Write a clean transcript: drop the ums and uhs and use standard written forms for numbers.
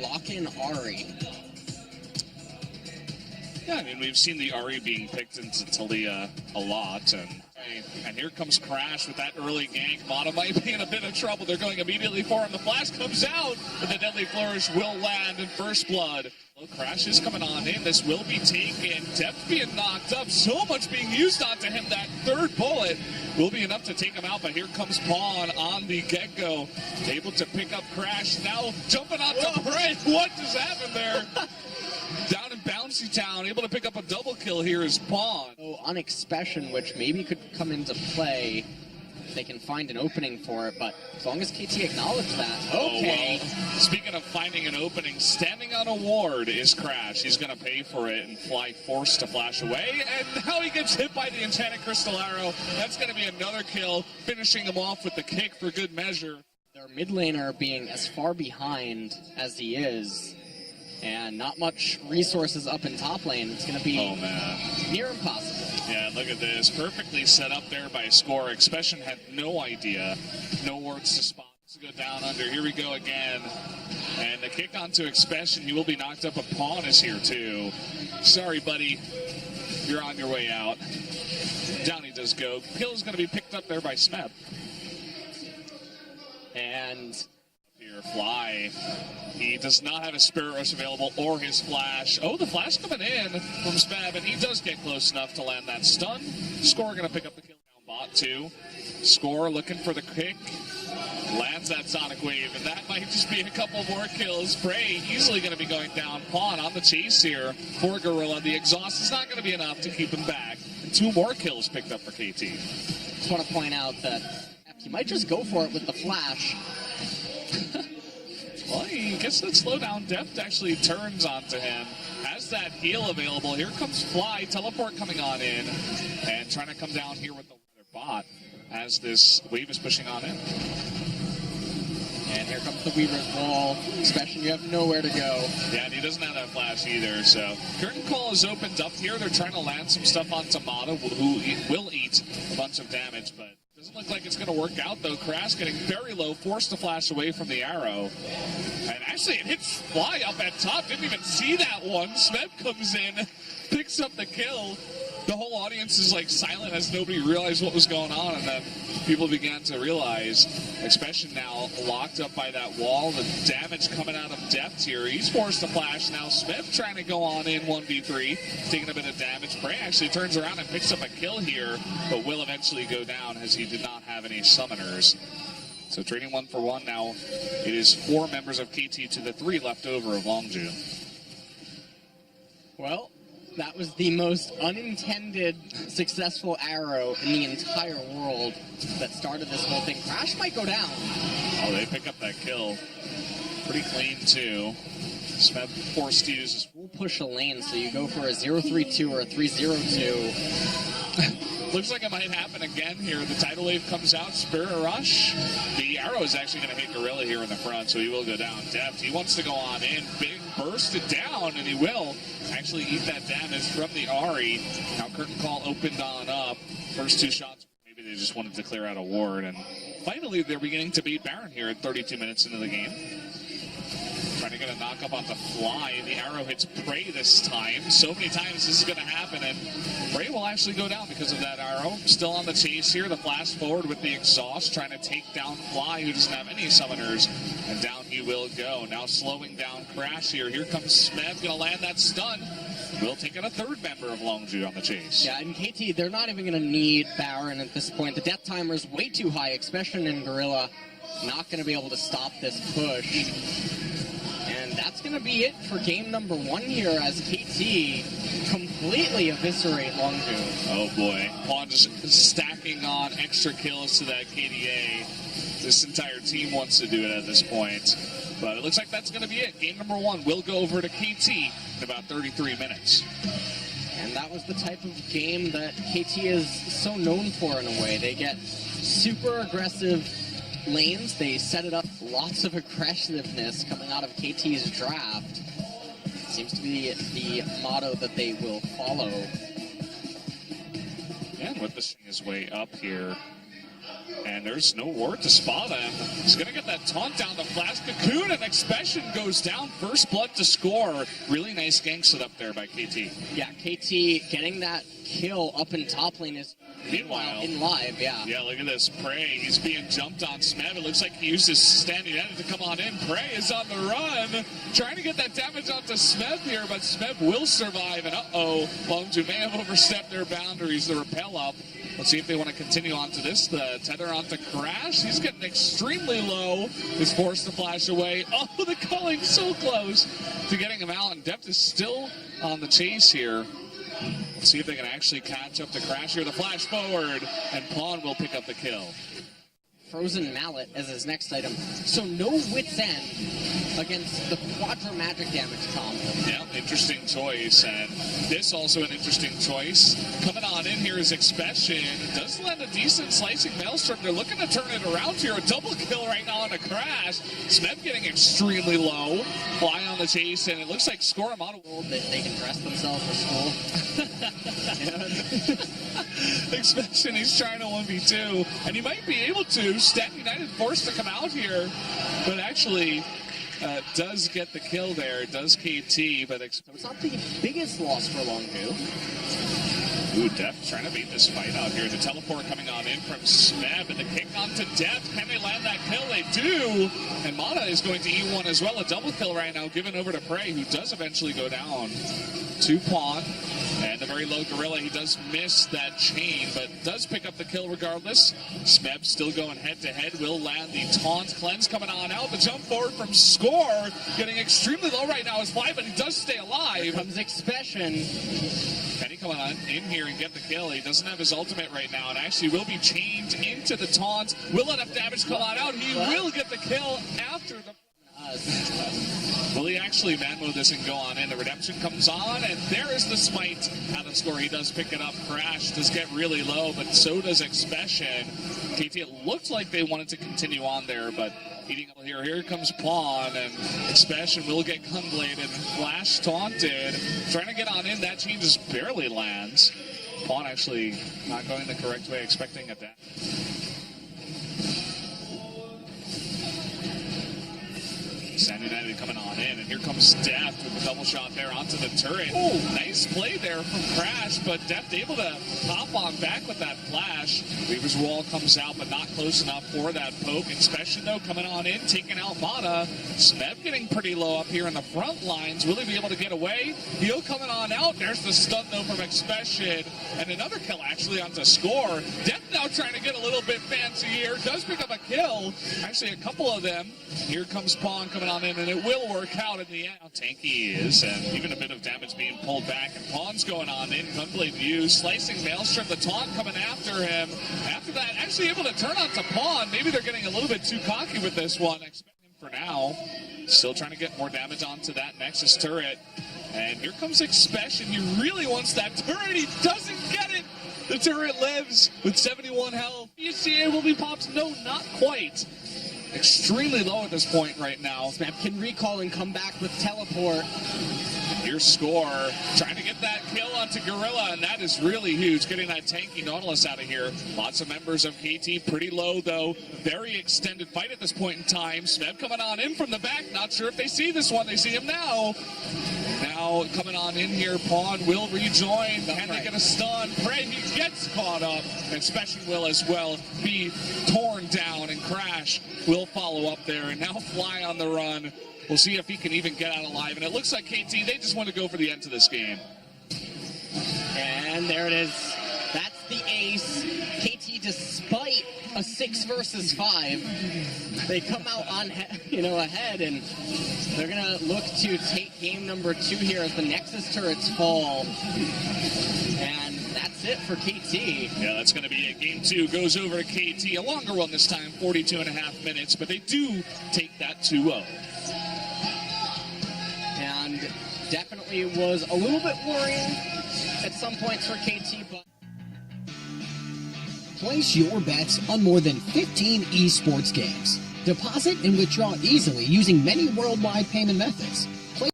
lock in Ahri. Yeah, I mean, we've seen the Ahri being picked into Taliyah a lot, and here comes Crash with that early gank. Mata might be in a bit of trouble. They're going immediately for him. The flash comes out, but the deadly flourish will land in first blood. Well, Crash is coming on in. This will be taken. Depth being knocked up. So much being used onto him. That third bullet will be enough to take him out, but here comes Pawn on the get-go. Able to pick up Crash. Now jumping onto Bray. What just happened there? Down in Bouncy Town, able to pick up a double kill here is Pawn. Oh, on 𝐦𝐿, which maybe could come into play. They can find an opening for it, but as long as KT acknowledge that. Okay. Oh, well, speaking of finding an opening, standing on a ward is Crash. He's going to pay for it and fly forced to flash away. And now he gets hit by the Enchanted Crystal Arrow. That's going to be another kill, finishing him off with the kick for good measure. Their mid laner being as far behind as he is, and not much resources up in top lane. It's going to be near impossible. Yeah, look at this. Perfectly set up there by Score. 𝐦𝐿 had no idea. No wards to spot to go down under. Here we go again. And the kick onto 𝐦𝐿. He will be knocked up. A Pawn is here too. Sorry, buddy. You're on your way out. Down he does go. Kill is going to be picked up there by 𝐸𝐵. And here, Fly. He does not have his Spirit Rush available or his flash. Oh, the flash coming in from 𝐸𝐵, and he does get close enough to land that stun. Score going to pick up the kill down bot too. Score looking for the kick. Lands that Sonic Wave, and that might just be a couple more kills. Bray easily going to be going down. Pawn on the chase here for Gorilla. The exhaust is not going to be enough to keep him back. And 2 more kills picked up for KT. Just want to point out that he might just go for it with the flash. Well, he gets that slowdown. Depth actually turns onto him. Has that heal available. Here comes Fly. Teleport coming on in. And trying to come down here with the bot as this wave is pushing on in. And here comes the Weaver's Wall. 𝐸𝐿, you have nowhere to go. Yeah, and he doesn't have that flash either. So Curtain Call is opened up here. They're trying to land some stuff onto Mata, who will eat a bunch of damage, but doesn't look like it's going to work out, though. Crash getting very low, forced to flash away from the arrow. And actually, it hits Fly up at top. Didn't even see that one. 𝐸𝐵 comes in, picks up the kill. The whole audience is like silent as nobody realized what was going on, and then people began to realize 𝐸𝐿 now locked up by that wall. The damage coming out of Depth here. He's forced to flash now. 𝐸𝐵 trying to go on in 1v3, taking a bit of damage. Bray actually turns around and picks up a kill here, but will eventually go down as he did not have any summoners. So trading 1 for 1 now. It is 4 members of KT to the 3 left over of LongZhu. Well, that was the most unintended successful arrow in the entire world that started this whole thing. Crash might go down. Oh, they pick up that kill. Pretty clean, too. 𝐸𝐵 forced to use his full push a lane, so you go for a 0-3-2 or a 3-0-2. Looks like it might happen again here. The tidal wave comes out, Spirit Rush. The arrow is actually going to hit Gorilla here in the front, so he will go down. Depth, he wants to go on in. Big burst it down, and he will actually eat that damage from the Ahri. Now Curtain Call opened on up. First 2 shots, maybe they just wanted to clear out a ward, and finally they're beginning to beat Baron here at 32 minutes into the game. Trying to get a knock up on the Fly, and the arrow hits Bray this time. So many times this is going to happen, and Bray will actually go down because of that arrow. Still on the chase here, the flash forward with the exhaust, trying to take down Fly, who doesn't have any summoners, and down he will go. Now slowing down Crash here. Here comes 𝐸𝐵, going to land that stun. Will take out a 3rd member of LongZhu on the chase. Yeah, and KT, they're not even going to need Baron at this point. The death timer is way too high, 𝐸𝐿 and Gorilla not going to be able to stop this push. And that's going to be it for game number 1 here as KT completely eviscerate LongZhu. Oh boy. Pawn just stacking on extra kills to that KDA. This entire team wants to do it at this point. But it looks like that's going to be it. Game number 1 will go over to KT in about 33 minutes. And that was the type of game that KT is so known for in a way. They get super aggressive lanes, they set it up, lots of aggressiveness coming out of KT's draft. Seems to be the motto that they will follow. Yeah, with this his way up here. And there's no word to spot him. He's going to get that taunt down the flash. Cocoon and 𝐦𝐸𝐻n goes down. First blood to score. Really nice gank set up there by KT. Yeah, KT getting that kill up in top lane is Meanwhile, in live, yeah. Yeah, look at this. Prey, he's being jumped on. 𝐸𝐸𝐻, it looks like he used his standing edge to come on in. Prey is on the run. Trying to get that damage onto 𝐸𝐸𝐻 here, but 𝐸𝐸𝐻 will survive. And LongZhu may have overstepped their boundaries. The repel up. Let's see if they want to continue on to this. The tether onto Crash. He's getting extremely low. Is forced to flash away. Oh, the culling so close to getting him out. And Depth is still on the chase here. Let's see if they can actually catch up to Crash here. The flash forward, and Pawn will pick up the kill. Frozen Mallet as his next item. So no Wit's End against the Quadra Magic damage combo. Yeah, interesting choice. And this also an interesting choice. Coming on in here is 𝐦𝐸𝐻n. Does land a decent slicing Maelstrom. They're looking to turn it around here. A double kill right now on a Crash. 𝐸𝐸𝐻 getting extremely low. Fly on the chase, and it looks like 𝐠𝐴𝐲 that they can dress themselves for school. 𝐦𝐸𝐻n, he's trying to 1v2, and he might be able to. Stat United forced to come out here, but actually does get the kill there. Does KT, but it's not the biggest loss for LongZhu. Ooh, Depth trying to beat this fight out here. The teleport coming on in from 𝐸𝐸𝐻, and the kick onto Depth. Can they land that kill? They do. And Mana is going to eat one as well. A double kill right now given over to Prey, who does eventually go down to Pawn. And the very low Gorilla, he does miss that chain, but does pick up the kill regardless. 𝐸𝐸𝐻 still going head-to-head, will land the taunt. Cleanse coming on out. The jump forward from Score, getting extremely low right now is Fly, but he does stay alive. Here comes 𝐦𝐸𝐻n. Can he come on in here and get the kill? He doesn't have his ultimate right now, and actually will be chained into the taunt. Will enough damage come on out. He will get the kill after the... Will he actually man-mode this and go on in? The redemption comes on, and there is the smite out of Score. He does pick it up. Crash does get really low, but so does 𝐦𝐸𝐻n. KT, it looked like they wanted to continue on there, but eating up here. Here comes Pawn, and 𝐦𝐸𝐻n will get gunbladed. Flash taunted. Trying to get on in. That chain just barely lands. Pawn actually not going the correct way, expecting a dash. Stan United coming on in, and here comes Depth with a double shot there onto the turret. Oh, nice play there from Crash, but Depth able to hop on back with that flash. Weaver's Wall comes out, but not close enough for that poke. 𝐸𝐸𝐻n, though, coming on in, taking out Mana. 𝐸𝐸𝐻 getting pretty low up here in the front lines. Will he be able to get away? He'll coming on out. There's the stun, though, from 𝐸𝐸𝐻n, and another kill, actually, onto Score. Depth now trying to get a little bit fancy here. Does pick up a kill. Actually, a couple of them. Here comes Pawn coming on in, and it will work out in the end. How tanky he is, and even a bit of damage being pulled back, and Pawn's going on in. Gunblade view, slicing Maelstrom, the taunt coming after him. After that, actually able to turn onto Pawn. Maybe they're getting a little bit too cocky with this one. Expect him for now. Still trying to get more damage onto that Nexus turret. And here comes 𝐸𝐸𝐻n. He really wants that turret. He doesn't get it. The turret lives with 71 health. 𝐸𝐸𝐻n will be popped. No, not quite. Extremely low at this point right now. 𝐸𝐸𝐻n can recall and come back with teleport. Here's Score trying to get that kill onto Gorilla, and that is really huge, getting that tanky Nautilus out of here. Lots of members of KT pretty low, though. Very extended fight at this point in time. 𝐸𝐸𝐻n coming on in from the back. Not sure if they see this one. They see him now. Now coming on in here, Pawn will rejoin. Can they get a stun? Prey, he gets caught up, and 𝐸𝐸𝐻n will as well be torn down, and Crash will follow up there, and now Fly on the run. We'll see if he can even get out alive, and it looks like KT, they just want to go for the end of this game. And there it is. That's the ace. KT, despite a 6 versus 5, they come out on ahead, and they're gonna look to take game number 2 here as the Nexus turrets fall. And that's it for KT. Yeah, that's going to be it. Game 2 goes over to KT. A longer one this time, 42.5 minutes, but they do take that 2-0. And definitely was a little bit worrying at some points for KT, but... Place your bets on more than 15 esports games. Deposit and withdraw easily using many worldwide payment methods.